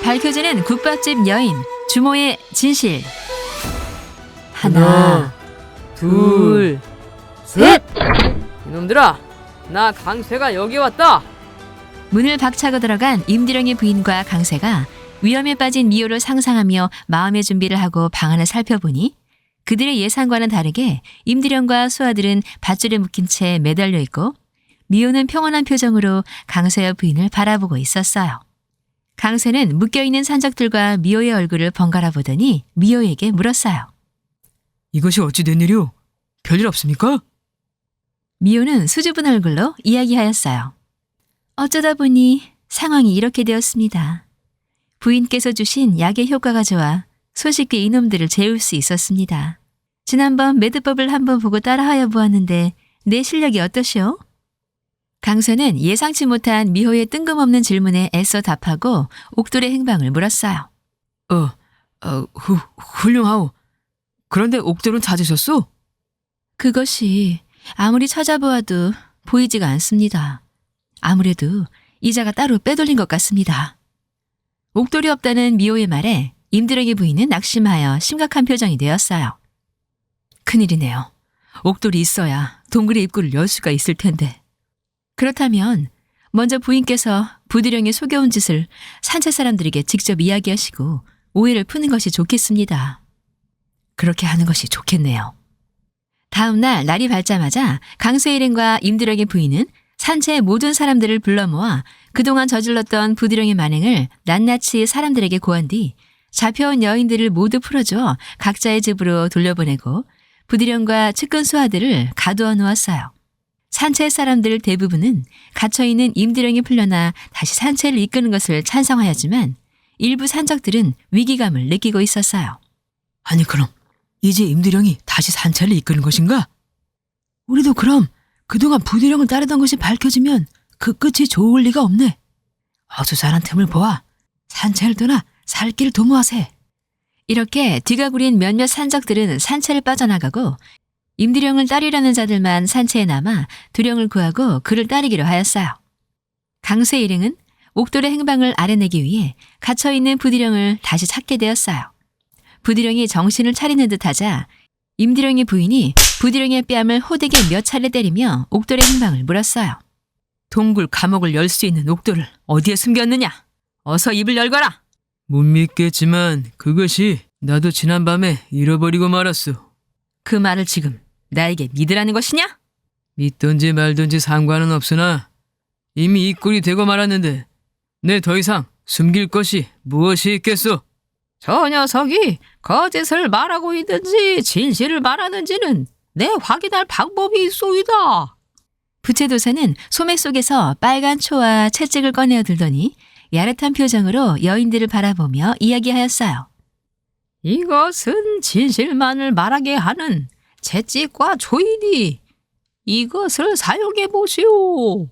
밝혀지는 국밥집 여인 주모의 진실. 하나, 둘, 셋! 이놈들아, 나 강쇠가 여기 왔다. 문을 박차고 들어간 임디령의 부인과 강쇠가 위험에 빠진 미호를 상상하며 마음의 준비를 하고 방 안을 살펴보니 그들의 예상과는 다르게 임디령과 수아들은 밧줄에 묶인 채 매달려 있고 미호는 평온한 표정으로 강쇠와 부인을 바라보고 있었어요. 강쇠는 묶여있는 산적들과 미호의 얼굴을 번갈아 보더니 미호에게 물었어요. 이것이 어찌 된 일이오? 별일 없습니까? 미호는 수줍은 얼굴로 이야기하였어요. 어쩌다 보니 상황이 이렇게 되었습니다. 부인께서 주신 약의 효과가 좋아 손쉽게 이놈들을 재울 수 있었습니다. 지난번 매듭법을 한번 보고 따라하여 보았는데 내 실력이 어떠시오? 강쇠는 예상치 못한 미호의 뜬금없는 질문에 애써 답하고 옥돌의 행방을 물었어요. 훌륭하오. 그런데 옥돌은 찾으셨소? 그것이 아무리 찾아보아도 보이지가 않습니다. 아무래도 이자가 따로 빼돌린 것 같습니다. 옥돌이 없다는 미호의 말에 임드령의 부인은 낙심하여 심각한 표정이 되었어요. 큰일이네요. 옥돌이 있어야 동굴의 입구를 열 수가 있을 텐데. 그렇다면 먼저 부인께서 부디령이 속여온 짓을 산채 사람들에게 직접 이야기하시고 오해를 푸는 것이 좋겠습니다. 그렇게 하는 것이 좋겠네요. 다음 날 날이 밝자마자 강쇠 일행과 임드령의 부인은 산채의 모든 사람들을 불러 모아 그동안 저질렀던 부디령의 만행을 낱낱이 사람들에게 고한 뒤 잡혀온 여인들을 모두 풀어줘 각자의 집으로 돌려보내고 부디령과 측근 수하들을 가두어 놓았어요. 산채 사람들 대부분은 갇혀있는 임드령이 풀려나 다시 산채를 이끄는 것을 찬성하였지만 일부 산적들은 위기감을 느끼고 있었어요. 아니 그럼 이제 임두령이 다시 산채를 이끄는 것인가? 우리도 그럼 그동안 부디령을 따르던 것이 밝혀지면 그 끝이 좋을 리가 없네. 어수선한 틈을 보아 산채를 떠나 살 길을 도모하세. 이렇게 뒤가 구린 몇몇 산적들은 산채를 빠져나가고 임두령을 따르려는 자들만 산채에 남아 두령을 구하고 그를 따르기로 하였어요. 강쇠 일행은 옥돌의 행방을 알아내기 위해 갇혀있는 부디령을 다시 찾게 되었어요. 부디령이 정신을 차리는 듯하자 임두령의 부인이 부디령의 뺨을 호되게 몇 차례 때리며 옥돌의 행방을 물었어요. 동굴 감옥을 열 수 있는 옥돌을 어디에 숨겼느냐? 어서 입을 열거라. 못 믿겠지만 그것이 나도 지난밤에 잃어버리고 말았소. 그 말을 지금 나에게 믿으라는 것이냐? 믿던지 말던지 상관은 없으나 이미 이 꼴이 되고 말았는데 내 더 이상 숨길 것이 무엇이 있겠소? 저 녀석이 거짓을 말하고 있는지 진실을 말하는지는 내 확인할 방법이 있소이다. 부채도사는 소매 속에서 빨간 초와 채찍을 꺼내어 들더니 야릇한 표정으로 여인들을 바라보며 이야기하였어요. 이것은 진실만을 말하게 하는 채찍과 초이니 이것을 사용해 보시오.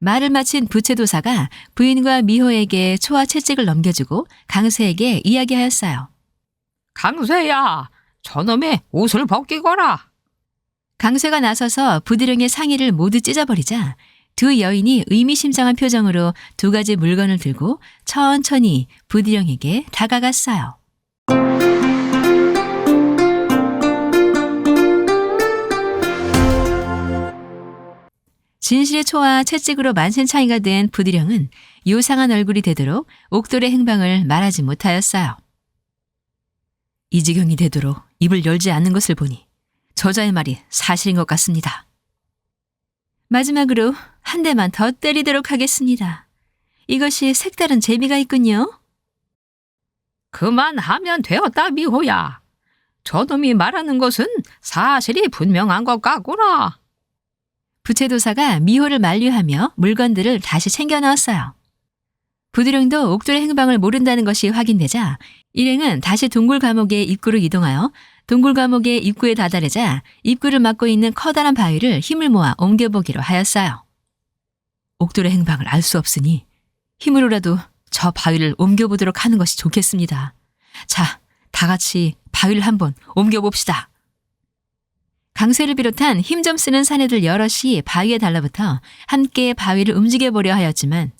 말을 마친 부채도사가 부인과 미호에게 초와 채찍을 넘겨주고 강쇠에게 이야기하였어요. 강쇠야, 저놈의 옷을 벗기거라. 강쇠가 나서서 부디령의 상의를 모두 찢어버리자 두 여인이 의미심장한 표정으로 두 가지 물건을 들고 천천히 부디령에게 다가갔어요. 진실의 초와 채찍으로 만신창이가 된 부디령은 요상한 얼굴이 되도록 옥돌의 행방을 말하지 못하였어요. 이 지경이 되도록 입을 열지 않는 것을 보니 저자의 말이 사실인 것 같습니다. 마지막으로 한 대만 더 때리도록 하겠습니다. 이것이 색다른 재미가 있군요. 그만하면 되었다, 미호야. 저놈이 말하는 것은 사실이 분명한 것 같구나. 부채도사가 미호를 만류하며 물건들을 다시 챙겨 넣었어요. 부디령도 옥돌의 행방을 모른다는 것이 확인되자 일행은 다시 동굴 감옥의 입구로 이동하여 동굴 감옥의 입구에 다다르자 입구를 막고 있는 커다란 바위를 힘을 모아 옮겨보기로 하였어요. 옥돌의 행방을 알 수 없으니 힘으로라도 저 바위를 옮겨보도록 하는 것이 좋겠습니다. 자, 다 같이 바위를 한번 옮겨봅시다. 강쇠를 비롯한 힘 좀 쓰는 사내들 여럿이 바위에 달라붙어 함께 바위를 움직여보려 하였지만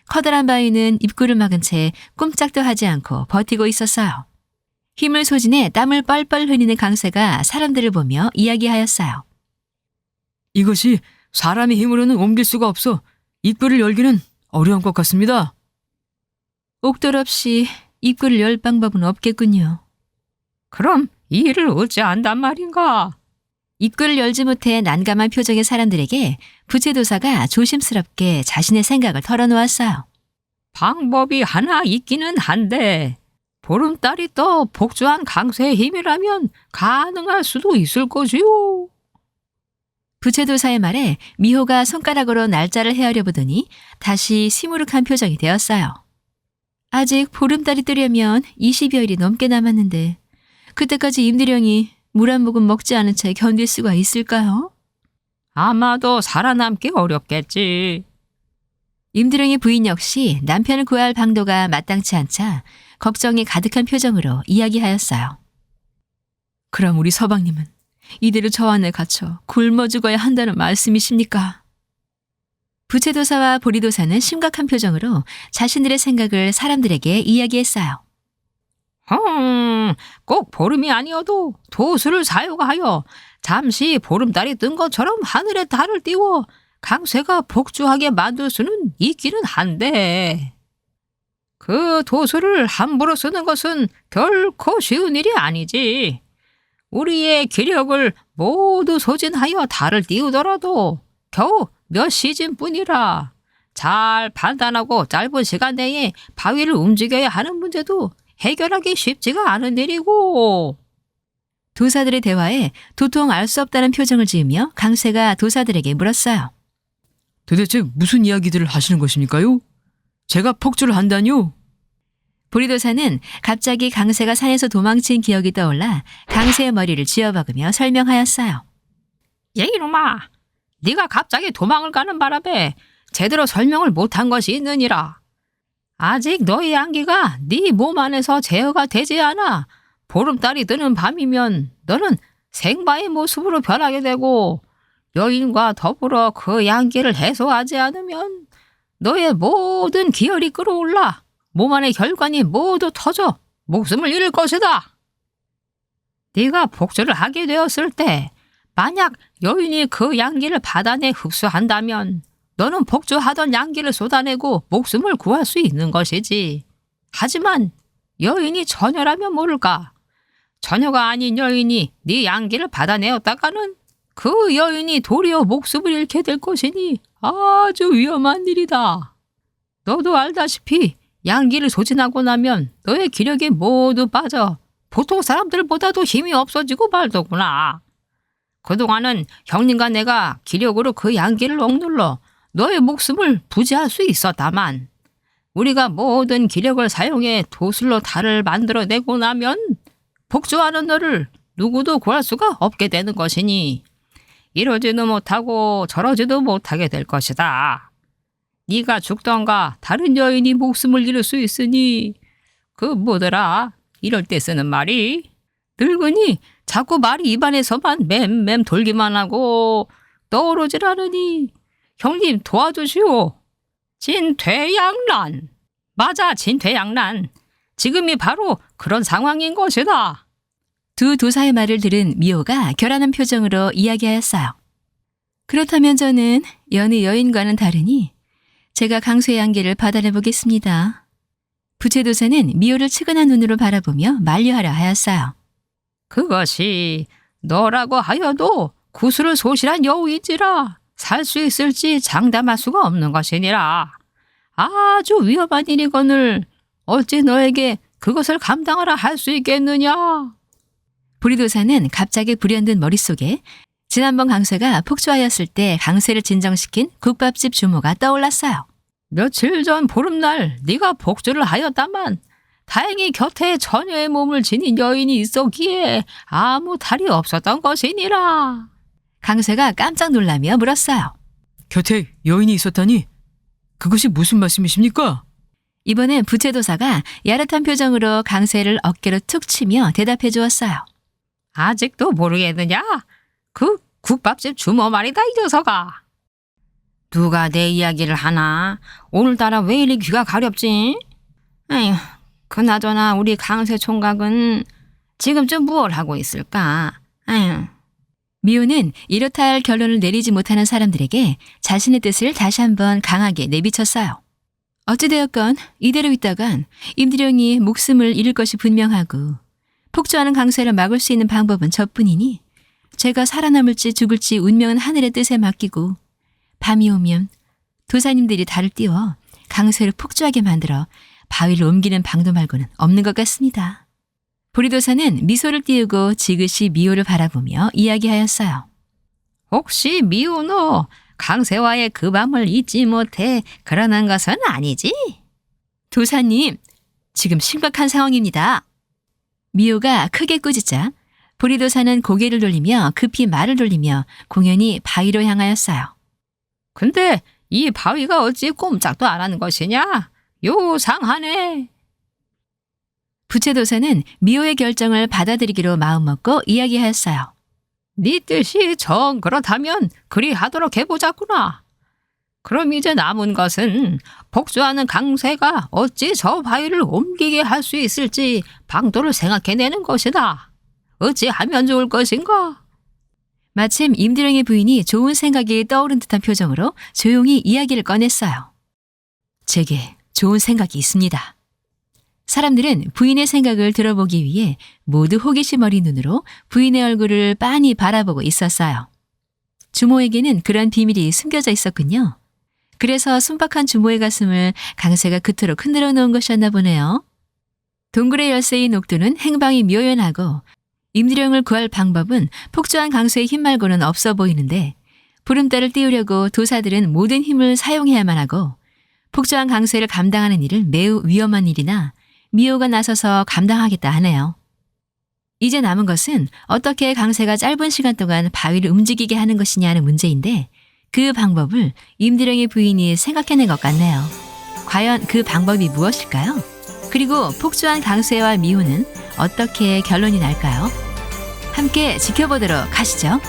커다란 바위는 입구를 막은 채 꼼짝도 하지 않고 버티고 있었어요. 힘을 소진해 땀을 뻘뻘 흘리는 강쇠가 사람들을 보며 이야기하였어요. 이것이 사람의 힘으로는 옮길 수가 없어 입구를 열기는 어려운 것 같습니다. 옥돌 없이 입구를 열 방법은 없겠군요. 그럼 이 일을 어찌 안단 말인가? 입구를 열지 못해 난감한 표정의 사람들에게 부채도사가 조심스럽게 자신의 생각을 털어놓았어요. 방법이 하나 있기는 한데 보름달이 또 복주한 강쇠의 힘이라면 가능할 수도 있을 것이오. 부채도사의 말에 미호가 손가락으로 날짜를 헤아려 보더니 다시 시무룩한 표정이 되었어요. 아직 보름달이 뜨려면 20여일이 넘게 남았는데 그때까지 임두령이 물 한 모금 먹지 않은 채 견딜 수가 있을까요? 아마도 살아남기 어렵겠지. 임두령의 부인 역시 남편을 구할 방도가 마땅치 않자 걱정이 가득한 표정으로 이야기하였어요. 그럼 우리 서방님은 이대로 저 안에 갇혀 굶어 죽어야 한다는 말씀이십니까? 부채도사와 보리도사는 심각한 표정으로 자신들의 생각을 사람들에게 이야기했어요. 꼭 보름이 아니어도 도수를 사용하여 잠시 보름달이 뜬 것처럼 하늘에 달을 띄워 강쇠가 복주하게 만들 수는 있기는 한데 그 도수를 함부로 쓰는 것은 결코 쉬운 일이 아니지. 우리의 기력을 모두 소진하여 달을 띄우더라도 겨우 몇 시즌뿐이라 잘 판단하고 짧은 시간 내에 바위를 움직여야 하는 문제도 해결하기 쉽지가 않은 일이고. 도사들의 대화에 도통 알 수 없다는 표정을 지으며 강쇠가 도사들에게 물었어요. 도대체 무슨 이야기들을 하시는 것입니까요? 제가 폭주를 한다뇨? 보리도사는 갑자기 강쇠가 산에서 도망친 기억이 떠올라 강쇠의 머리를 쥐어박으며 설명하였어요. 예 이놈아, 네가 갑자기 도망을 가는 바람에 제대로 설명을 못한 것이 있느니라. 아직 너의 양기가 네 몸 안에서 제어가 되지 않아 보름달이 뜨는 밤이면 너는 생바의 모습으로 변하게 되고 여인과 더불어 그 양기를 해소하지 않으면 너의 모든 기혈이 끌어올라 몸 안의 혈관이 모두 터져 목숨을 잃을 것이다. 네가 복주를 하게 되었을 때 만약 여인이 그 양기를 받아내 흡수한다면 너는 복주하던 양기를 쏟아내고 목숨을 구할 수 있는 것이지. 하지만 여인이 처녀라면 모를까. 처녀가 아닌 여인이 네 양기를 받아내었다가는 그 여인이 도리어 목숨을 잃게 될 것이니 아주 위험한 일이다. 너도 알다시피 양기를 소진하고 나면 너의 기력이 모두 빠져 보통 사람들보다도 힘이 없어지고 말더구나. 그동안은 형님과 내가 기력으로 그 양기를 억눌러 너의 목숨을 부지할 수 있었다만 우리가 모든 기력을 사용해 도술로 달을 만들어내고 나면 복주하는 너를 누구도 구할 수가 없게 되는 것이니 이러지도 못하고 저러지도 못하게 될 것이다. 네가 죽던가 다른 여인이 목숨을 잃을 수 있으니 그 뭐더라 이럴 때 쓰는 말이 늙으니 자꾸 말이 입안에서만 맴맴 돌기만 하고 떠오르질 않으니 형님 도와주시오. 진퇴양난. 맞아, 진퇴양난. 지금이 바로 그런 상황인 것이다. 두 도사의 말을 들은 미호가 결연한 표정으로 이야기하였어요. 그렇다면 저는 여느 여인과는 다르니 제가 강쇠의 양기를 받아내 보겠습니다. 부채도사는 미호를 측은한 눈으로 바라보며 만류하려 하였어요. 그것이 너라고 하여도 구슬을 소실한 여우인지라 살 수 있을지 장담할 수가 없는 것이니라. 아주 위험한 일이거늘 어찌 너에게 그것을 감당하라 할 수 있겠느냐. 보리도사는 갑자기 불현듯 머릿속에 지난번 강쇠가 폭주하였을 때 강쇠를 진정시킨 국밥집 주모가 떠올랐어요. 며칠 전 보름날 네가 복주를 하였다만 다행히 곁에 처녀의 몸을 지닌 여인이 있었기에 아무 탈이 없었던 것이니라. 강쇠가 깜짝 놀라며 물었어요. 곁에 여인이 있었다니 그것이 무슨 말씀이십니까? 이번엔 부채도사가 야릇한 표정으로 강쇠를 어깨로 툭 치며 대답해 주었어요. 아직도 모르겠느냐? 그 국밥집 주모 말이다 이 녀석아. 누가 내 이야기를 하나? 오늘따라 왜 이리 귀가 가렵지? 에휴, 그나저나 우리 강세 총각은 지금쯤 무얼 하고 있을까? 에휴. 미호는 이렇다 할 결론을 내리지 못하는 사람들에게 자신의 뜻을 다시 한번 강하게 내비쳤어요. 어찌되었건 이대로 있다간 임디령이 목숨을 잃을 것이 분명하고 폭주하는 강세를 막을 수 있는 방법은 저뿐이니 제가 살아남을지 죽을지 운명은 하늘의 뜻에 맡기고 밤이 오면 도사님들이 달을 띄워 강세를 폭주하게 만들어 바위를 옮기는 방도 말고는 없는 것 같습니다. 보리도사는 미소를 띄우고 지그시 미호를 바라보며 이야기하였어요. 혹시 미호 너 강세와의 그 밤을 잊지 못해 그러는 것은 아니지? 도사님, 지금 심각한 상황입니다. 미호가 크게 꾸짖자 보리도사는 고개를 돌리며 급히 말을 돌리며 공연히 바위로 향하였어요. 근데 이 바위가 어찌 꼼짝도 안 하는 것이냐? 요상하네. 부채도사는 미호의 결정을 받아들이기로 마음먹고 이야기하였어요. 네 뜻이 정 그렇다면 그리하도록 해보자꾸나. 그럼 이제 남은 것은 복주하는 강세가 어찌 저 바위를 옮기게 할 수 있을지 방도를 생각해내는 것이다. 어찌하면 좋을 것인가? 마침 임디령의 부인이 좋은 생각이 떠오른 듯한 표정으로 조용히 이야기를 꺼냈어요. 제게 좋은 생각이 있습니다. 사람들은 부인의 생각을 들어보기 위해 모두 호기심 어린 눈으로 부인의 얼굴을 빤히 바라보고 있었어요. 주모에게는 그런 비밀이 숨겨져 있었군요. 그래서 순박한 주모의 가슴을 강세가 그토록 흔들어 놓은 것이었나 보네요. 동굴의 열쇠인 옥두는 행방이 묘연하고 임디령을 구할 방법은 폭주한 강수의 힘 말고는 없어 보이는데 보름달을 띄우려고 도사들은 모든 힘을 사용해야만 하고 폭주한 강수를 감당하는 일은 매우 위험한 일이나 미호가 나서서 감당하겠다 하네요. 이제 남은 것은 어떻게 강세가 짧은 시간 동안 바위를 움직이게 하는 것이냐는 문제인데 그 방법을 임디령의 부인이 생각해낸 것 같네요. 과연 그 방법이 무엇일까요? 그리고 폭주한 강세와 미호는 어떻게 결론이 날까요? 함께 지켜보도록 하시죠.